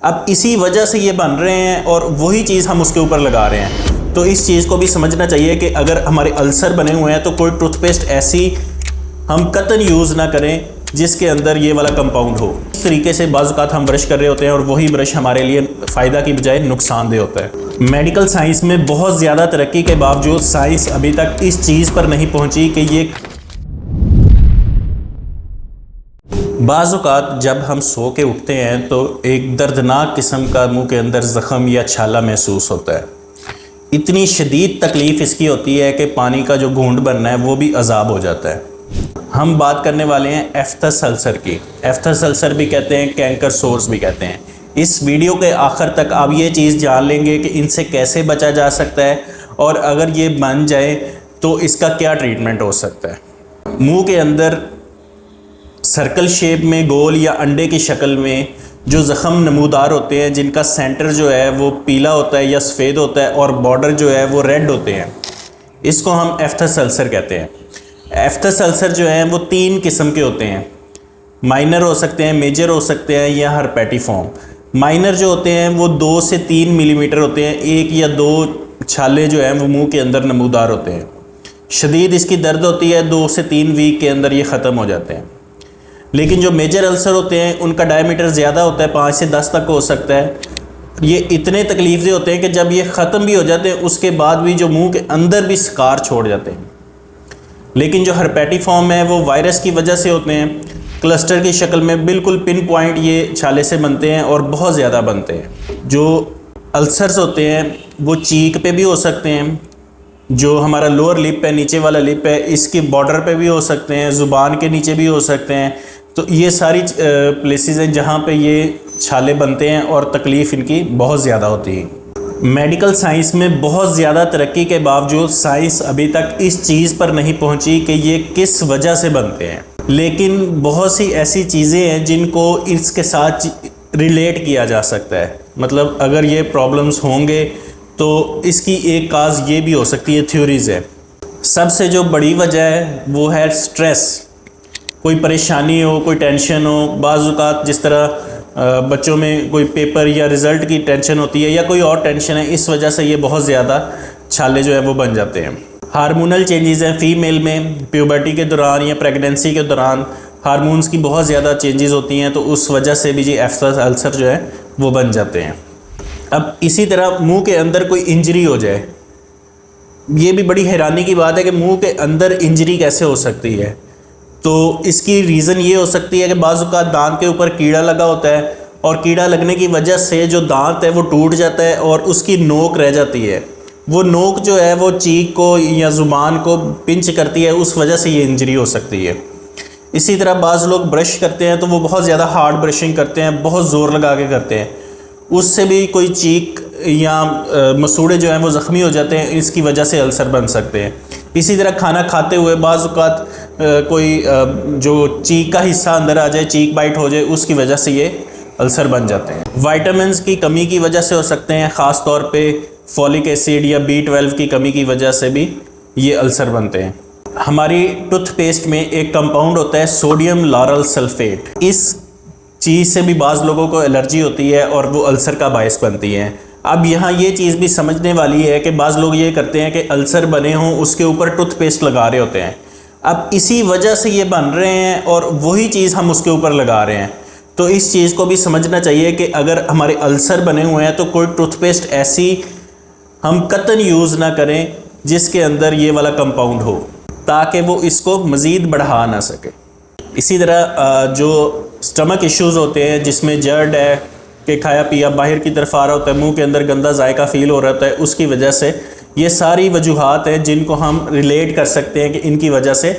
अब इसी वजह से ये बन रहे हैं और वही चीज़ हम उसके ऊपर लगा रहे हैं। तो इस चीज़ को भी समझना चाहिए कि अगर हमारे अल्सर बने हुए हैं तो कोई टूथपेस्ट ऐसी हम कतई यूज़ ना करें जिसके अंदर ये वाला कंपाउंड हो। इस तरीके से बाज़ औक़ात हम ब्रश कर रहे होते हैं और वही ब्रश हमारे लिए फ़ायदा की बजाय नुकसानदेह होता है। मेडिकल साइंस में बहुत ज़्यादा तरक्की के बावजूद साइंस अभी तक इस चीज़ पर नहीं पहुंची कि ये बाज़ औक़ात जब हम सो के उठते हैं तो एक दर्दनाक किस्म का मुंह के अंदर ज़ख़म या छाला महसूस होता है। इतनी शदीद तकलीफ़ इसकी होती है कि पानी का जो घूंट बनना है वो भी अज़ाब हो जाता है। हम बात करने वाले हैं एफ्थस अल्सर की। एफ्थस अल्सर भी कहते हैं, कैंकर सोर्स भी कहते हैं। इस वीडियो के आखिर तक आप ये चीज़ जान लेंगे कि इनसे कैसे बचा जा सकता है और अगर ये बन जाए तो इसका क्या ट्रीटमेंट हो सकता है। मुंह के अंदर सर्कल शेप में गोल या अंडे की शक्ल में जो ज़ख़म नमूदार होते हैं, जिनका सेंटर जो है वो पीला होता है या सफ़ेद होता है और बॉर्डर जो है वो रेड होते हैं, इसको हम एफ्थस अल्सर कहते हैं। एफ्थस अल्सर जो हैं वो 3 किस्म के होते हैं। माइनर हो सकते हैं, मेजर हो सकते हैं या हर्पेटिफॉर्म। माइनर जो होते हैं वो 2 से 3 मिलीमीटर होते हैं। 1 या 2 छाले जो हैं वो मुंह के अंदर नमूदार होते हैं। शदीद इसकी दर्द होती है, 2 से 3 वीक के अंदर ये ख़त्म हो जाते हैं। लेकिन जो मेजर अल्सर होते हैं उनका डायमीटर ज़्यादा होता है, 5 से 10 तक हो सकता है। ये इतने तकलीफ़देह होते हैं कि जब ये ख़त्म भी हो जाते हैं उसके बाद भी जो मुंह के अंदर भी स्कार छोड़ जाते हैं। लेकिन जो हर्पेटिफॉर्म है वो वायरस की वजह से होते हैं। क्लस्टर की शक्ल में बिल्कुल पिन पॉइंट ये छाले से बनते हैं और बहुत ज़्यादा बनते हैं। जो अल्सर्स होते हैं वो चीक पे भी हो सकते हैं, जो हमारा लोअर लिप है, नीचे वाला लिप है, इसके बॉर्डर पे भी हो सकते हैं, ज़ुबान के नीचे भी हो सकते हैं। तो ये सारी प्लेसेस हैं जहाँ पे ये छाले बनते हैं और तकलीफ़ इनकी बहुत ज़्यादा होती है। मेडिकल साइंस में बहुत ज़्यादा तरक्की के बावजूद साइंस अभी तक इस चीज़ पर नहीं पहुंची कि ये किस वजह से बनते हैं। लेकिन बहुत सी ऐसी चीज़ें हैं जिनको इसके साथ रिलेट किया जा सकता है। मतलब अगर ये प्रॉब्लम्स होंगे तो इसकी एक काज ये भी हो सकती है, थ्योरीज़ है। सबसे जो बड़ी वजह है वो है स्ट्रेस। कोई परेशानी हो, कोई टेंशन हो, बाज़ औक़ात जिस तरह बच्चों में कोई पेपर या रिज़ल्ट की टेंशन होती है या कोई और टेंशन है, इस वजह से ये बहुत ज़्यादा छाले जो है वो बन जाते हैं। हार्मोनल चेंजेस हैं फ़ीमेल में, प्यूबर्टी के दौरान या प्रेगनेंसी के दौरान हार्मोन्स की बहुत ज़्यादा चेंजेस होती हैं, तो उस वजह से भी ये एफ्थस अल्सर जो है वो बन जाते हैं। अब इसी तरह मुँह के अंदर कोई इंजरी हो जाए, ये भी बड़ी हैरानी की बात है कि मुँह के अंदर इंजरी कैसे हो सकती है। तो इसकी रीज़न ये हो सकती है कि बाज़ औक़ात दांत के ऊपर कीड़ा लगा होता है और कीड़ा लगने की वजह से जो दांत है वो टूट जाता है और उसकी नोक रह जाती है। वो नोक जो है वो चीक को या ज़ुबान को पिंच करती है, उस वजह से ये इंजरी हो सकती है। इसी तरह बाज़ लोग ब्रश करते हैं तो वो बहुत ज़्यादा हार्ड ब्रशिंग करते हैं, बहुत ज़ोर लगा के करते हैं, उससे भी कोई चीक या मसूड़े जो हैं वो ज़ख्मी हो जाते हैं, इसकी वजह से अल्सर बन सकते हैं। इसी तरह खाना खाते हुए बाज़ औक़ात कोई जो चीक का हिस्सा अंदर आ जाए, चीक बाइट हो जाए, उसकी वजह से ये अल्सर बन जाते हैं। विटामिन्स की कमी की वजह से हो सकते हैं, ख़ास तौर पे फॉलिक एसिड या B12 की कमी की वजह से भी ये अल्सर बनते हैं। हमारी टूथपेस्ट में एक कंपाउंड होता है सोडियम लॉरल सल्फेट। इस चीज़ से भी बाज़ लोगों को एलर्जी होती है और वो अल्सर का बायस बनती है। अब यहाँ ये चीज़ भी समझने वाली है कि बाज़ लोग ये करते हैं कि अल्सर बने हों उसके ऊपर टूथपेस्ट लगा रहे होते हैं। अब इसी वजह से ये बन रहे हैं और वही चीज़ हम उसके ऊपर लगा रहे हैं। तो इस चीज़ को भी समझना चाहिए कि अगर हमारे अल्सर बने हुए हैं तो कोई टूथपेस्ट ऐसी हम कतई यूज़ ना करें जिसके अंदर ये वाला कंपाउंड हो, ताकि वो इसको मज़ीद बढ़ा ना सके। इसी तरह जो स्टमक इश्यूज़ होते हैं जिसमें जर्ड है कि खाया पिया बाहर की तरफ आ रहा होता है, मुंह के अंदर गंदा जायका फ़ील हो रहा होता है, उसकी वजह से ये सारी वजूहात हैं जिनको हम रिलेट कर सकते हैं कि इनकी वजह से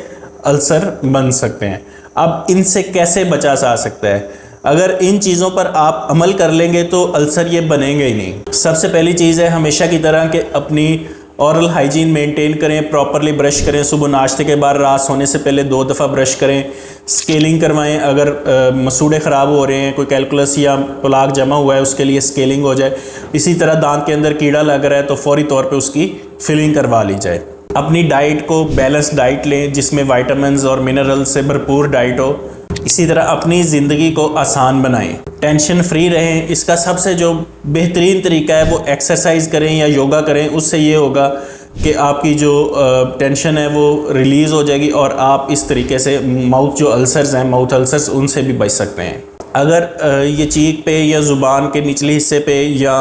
अल्सर बन सकते हैं। अब इनसे कैसे बचा जा सकता है? अगर इन चीज़ों पर आप अमल कर लेंगे तो अल्सर ये बनेंगे ही नहीं। सबसे पहली चीज़ है हमेशा की तरह कि अपनी औरल हाइजीन मेंटेन करें, प्रॉपरली ब्रश करें, सुबह नाश्ते के बाद, रात सोने से पहले 2 दफ़ा ब्रश करें। स्केलिंग करवाएं, अगर मसूड़े ख़राब हो रहे हैं, कोई कैलकुलस या प्लाक जमा हुआ है उसके लिए स्केलिंग हो जाए। इसी तरह दांत के अंदर कीड़ा लग रहा है तो फौरी तौर पे उसकी फिलिंग करवा ली जाए। अपनी डाइट को बैलेंस डाइट लें जिसमें विटामिन्स और मिनरल से भरपूर डाइट हो। इसी तरह अपनी ज़िंदगी को आसान बनाएं, टेंशन फ्री रहें। इसका सबसे जो बेहतरीन तरीका है वो एक्सरसाइज करें या योगा करें। उससे ये होगा कि आपकी जो टेंशन है वो रिलीज़ हो जाएगी और आप इस तरीके से माउथ जो अल्सर्स हैं, माउथ अल्सर्स, उनसे भी बच सकते हैं। अगर ये चीख पे या ज़ुबान के निचले हिस्से पे या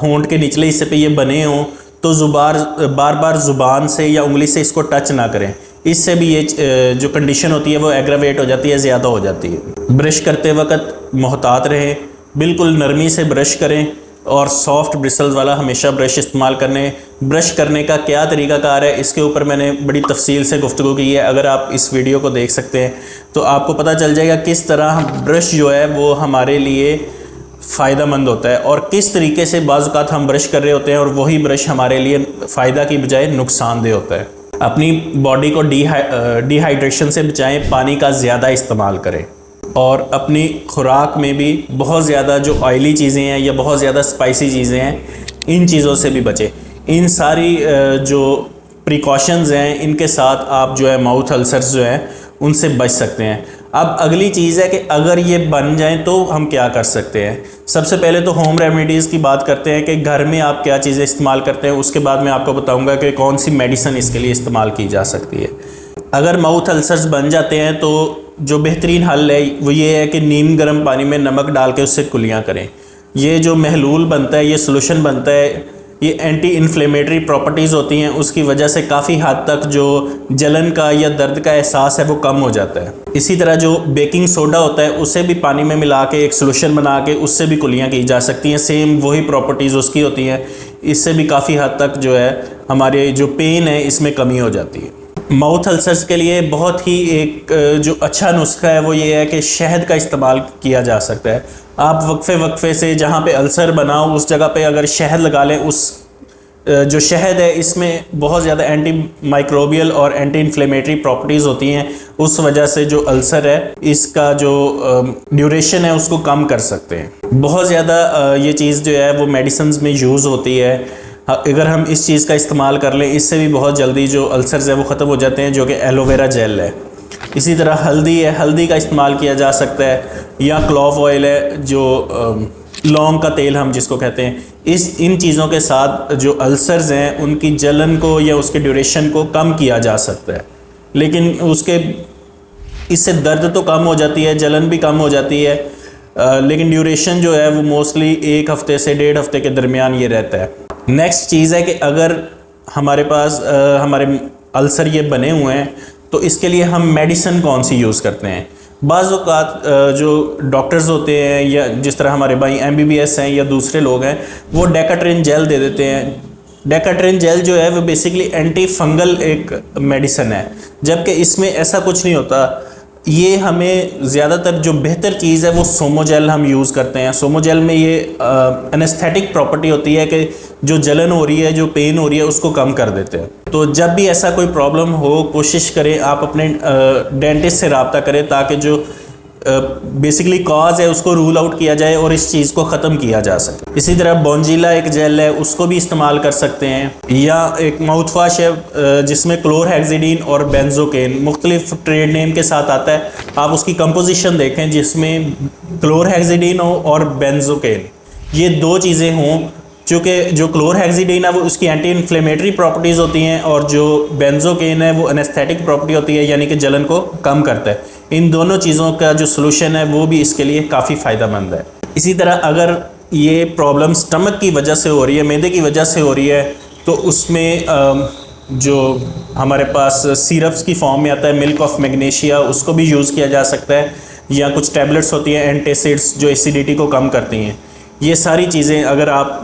होंठ के निचले हिस्से पे ये बने हों तो बार बार ज़ुबान से या उंगली से इसको टच ना करें। इससे भी ये जो कंडीशन होती है वो एग्रावेट हो जाती है, ज़्यादा हो जाती है। ब्रश करते वक्त मोहतात रहें, बिल्कुल नरमी से ब्रश करें और सॉफ्ट ब्रिसल्स वाला हमेशा ब्रश इस्तेमाल करने। ब्रश करने का क्या तरीक़ाकार है इसके ऊपर मैंने बड़ी तफसील से गुफ्तगू की है। अगर आप इस वीडियो को देख सकते हैं तो आपको पता चल जाएगा किस तरह ब्रश जो है वो हमारे लिए फ़ायदेमंद होता है और किस तरीके से बाज़ औक़ात हम ब्रश कर रहे होते हैं और वही ब्रश हमारे लिए फ़ायदा की बजाय नुकसानदेह होता है। अपनी बॉडी को डिहाइड्रेशन से बचाएं, पानी का ज़्यादा इस्तेमाल करें और अपनी खुराक में भी बहुत ज़्यादा जो ऑयली चीज़ें हैं या बहुत ज़्यादा स्पाइसी चीज़ें हैं, इन चीज़ों से भी बचें। इन सारी जो प्रिकॉशंस हैं इनके साथ आप जो है माउथ अल्सर्स जो हैं उनसे बच सकते हैं। अब अगली चीज़ है कि अगर ये बन जाएं तो हम क्या कर सकते हैं। सबसे पहले तो होम रेमेडीज़ की बात करते हैं कि घर में आप क्या चीज़ें इस्तेमाल करते हैं। उसके बाद मैं आपको बताऊंगा कि कौन सी मेडिसिन इसके लिए इस्तेमाल की जा सकती है। अगर माउथ अल्सर्स बन जाते हैं तो जो बेहतरीन हल है वो ये है कि नीम गर्म पानी में नमक डाल के उससे कुलियाँ करें। ये जो महलूल बनता है, ये सोल्यूशन बनता है, ये एंटी इन्फ्लेमेटरी प्रॉपर्टीज़ होती हैं, उसकी वजह से काफ़ी हद तक जो जलन का या दर्द का एहसास है वो कम हो जाता है। इसी तरह जो बेकिंग सोडा होता है उसे भी पानी में मिला के एक सोल्यूशन बना के उससे भी कुलियाँ की जा सकती हैं। सेम वही प्रॉपर्टीज़ उसकी होती हैं। इससे भी काफ़ी हद तक जो है हमारे जो पेन है इसमें कमी हो जाती है। माउथ अल्सर्स के लिए बहुत ही एक जो अच्छा नुस्खा है वो ये है कि शहद का इस्तेमाल किया जा सकता है। आप वक्फे से जहाँ पे अल्सर बना हो उस जगह पे अगर शहद लगा लें, उस जो शहद है इसमें बहुत ज़्यादा एंटी माइक्रोबियल और एंटी इन्फ्लेमेटरी प्रॉपर्टीज़ होती हैं। उस वजह से जो अल्सर है इसका जो ड्यूरेशन है उसको कम कर सकते हैं। बहुत ज़्यादा ये चीज़ जो है वो मेडिसिन्स में यूज़ होती है। अगर हम इस चीज़ का इस्तेमाल कर लें इससे भी बहुत जल्दी जो अल्सर्स है वो ख़त्म हो जाते हैं, जो कि एलोवेरा जेल है। इसी तरह हल्दी है, हल्दी का इस्तेमाल किया जा सकता है, या क्लोव ऑयल है जो लौंग का तेल हम जिसको कहते हैं। इन चीज़ों के साथ जो अल्सर्स हैं उनकी जलन को या उसके ड्यूरेशन को कम किया जा सकता है। लेकिन इससे दर्द तो कम हो जाती है, जलन भी कम हो जाती है, लेकिन ड्यूरेशन जो है वो मोस्टली 1 हफ़्ते से 1.5 हफ़्ते के दरमियान ये रहता है। नेक्स्ट चीज़ है कि अगर हमारे पास हमारे अल्सर ये बने हुए हैं तो इसके लिए हम मेडिसिन कौन सी यूज़ करते हैं। बाज़ औक़ात जो डॉक्टर्स होते हैं या जिस तरह हमारे भाई MBBS हैं या दूसरे लोग हैं वो डेकाट्रिन जेल दे देते हैं। डेकाट्रिन जेल जो है वो बेसिकली एंटी फंगल एक मेडिसिन है, जबकि इसमें ऐसा कुछ नहीं होता। ये हमें ज़्यादातर जो बेहतर चीज़ है वो सोमोजेल हम यूज़ करते हैं। सोमोजेल में ये एनेस्थेटिक प्रॉपर्टी होती है कि जो जलन हो रही है, जो पेन हो रही है उसको कम कर देते हैं। तो जब भी ऐसा कोई प्रॉब्लम हो कोशिश करें आप अपने डेंटिस्ट से रब्ता करें ताकि जो बेसिकली कॉज है उसको रूल आउट किया जाए और इस चीज़ को ख़त्म किया जा सके। इसी तरह बोंजीला एक जेल है, उसको भी इस्तेमाल कर सकते हैं, या एक माउथ वाश है जिसमें क्लोरहेक्सिडीन और बेंजोकेन मुख्तलिफ ट्रेड नेम के साथ आता है। आप उसकी कंपोजिशन देखें जिसमें क्लोरहेक्सिडीन हो और बेंजोकेन, ये 2 चीज़ें हों। चूँकि जो क्लोरहेक्सिडीन है वो उसकी एंटी इन्फ्लेमेटरी प्रॉपर्टीज़ होती हैं और जो बेंजोकेन है वो एनेस्थेटिक प्रॉपर्टी होती है, यानी कि जलन को कम करता है। इन दोनों चीज़ों का जो सलूशन है वो भी इसके लिए काफ़ी फ़ायदेमंद है। इसी तरह अगर ये प्रॉब्लम स्टमक की वजह से हो रही है, मैदे की वजह से हो रही है, तो उसमें जो हमारे पास सिरप्स की फॉर्म में आता है मिल्क ऑफ मैग्नीशिया, उसको भी यूज़ किया जा सकता है, या कुछ टैबलेट्स होती हैं एंटासिड्स जो एसिडिटी को कम करती हैं। ये सारी चीज़ें अगर आप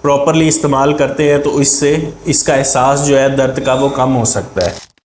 प्रॉपरली इस्तेमाल करते हैं तो इससे इसका एहसास जो है दर्द का वो कम हो सकता है।